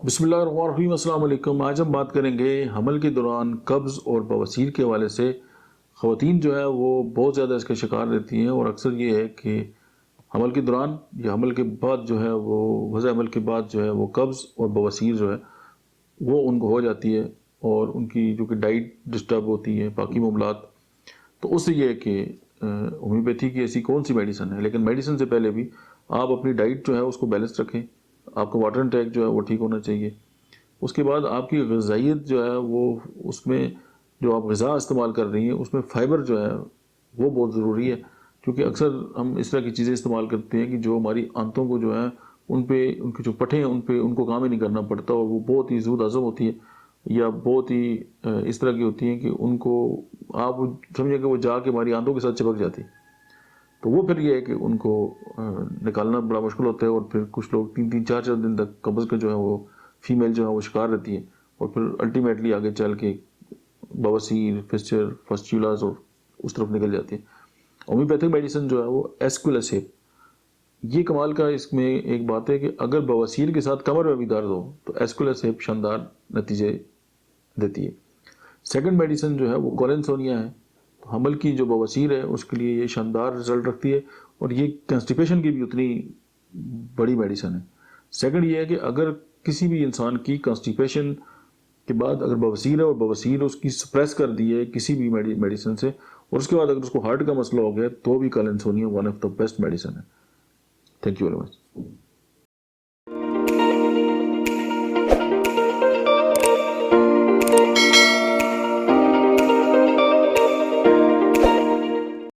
بسم اللہ الرحمن الرحیم، السلام علیکم۔ آج ہم بات کریں گے حمل کے دوران قبض اور بواسیر کے حوالے سے۔ خواتین جو ہے وہ بہت زیادہ اس کے شکار رہتی ہیں، اور اکثر یہ ہے کہ حمل کے دوران یا حمل کے بعد جو ہے وہ وضع حمل کے بعد جو ہے وہ قبض اور بواسیر جو ہے وہ ان کو ہو جاتی ہے، اور ان کی جو کہ ڈائٹ ڈسٹرب ہوتی ہے، باقی معاملات۔ تو اس سے یہ ہے کہ ہومیوپیتھی کی ایسی کون سی میڈیسن ہے، لیکن میڈیسن سے پہلے بھی آپ اپنی ڈائٹ جو ہے اس کو بیلنس رکھیں۔ آپ کا واٹر انٹیک جو ہے وہ ٹھیک ہونا چاہیے۔ اس کے بعد آپ کی غذائیت جو ہے وہ، اس میں جو آپ غذا استعمال کر رہی ہیں اس میں فائبر جو ہے وہ بہت ضروری ہے، کیونکہ اکثر ہم اس طرح کی چیزیں استعمال کرتے ہیں کہ جو ہماری آنتوں کو جو ہے ان پہ، ان کی جو پٹھیں ہیں ان پہ ان کو کام ہی نہیں کرنا پڑتا، اور وہ بہت ہی زود ہضم ہوتی ہے، یا بہت ہی اس طرح کی ہوتی ہیں کہ ان کو آپ سمجھیں کہ وہ جا کے ہماری آنتوں کے ساتھ چپک جاتی ہے۔ تو وہ پھر یہ ہے کہ ان کو نکالنا بڑا مشکل ہوتا ہے، اور پھر کچھ لوگ 3 4 دن تک قبض کا جو ہے وہ فیمیل جو ہے وہ شکار رہتی ہے، اور پھر الٹیمیٹلی آگے چل کے بواسیر، فسچر، فسچولاز اور اس طرف نکل جاتی ہے۔ ہومیوپیتھک میڈیسن جو ہے وہ ایسکولیسیپ، یہ کمال کا اس میں ایک بات ہے کہ اگر بواسیر کے ساتھ کمر میں بھی درد ہو تو ایسکولیسیپ شاندار نتیجے دیتی ہے۔ سیکنڈ میڈیسن جو ہے وہ کولنسونیا ہے، حمل کی جو بواسیر ہے اس کے لیے یہ شاندار رزلٹ رکھتی ہے، اور یہ کنسٹیپیشن کی بھی اتنی بڑی میڈیسن ہے۔ سیکنڈ یہ ہے کہ اگر کسی بھی انسان کی کنسٹیپیشن کے بعد اگر بواسیر ہے، اور بواسیر اس کی سپریس کر دی ہے کسی بھی میڈیسن سے، اور اس کے بعد اگر اس کو ہارٹ کا مسئلہ ہو گیا تو بھی Collinsonia one of the best medicine ہے۔ Thank you very much.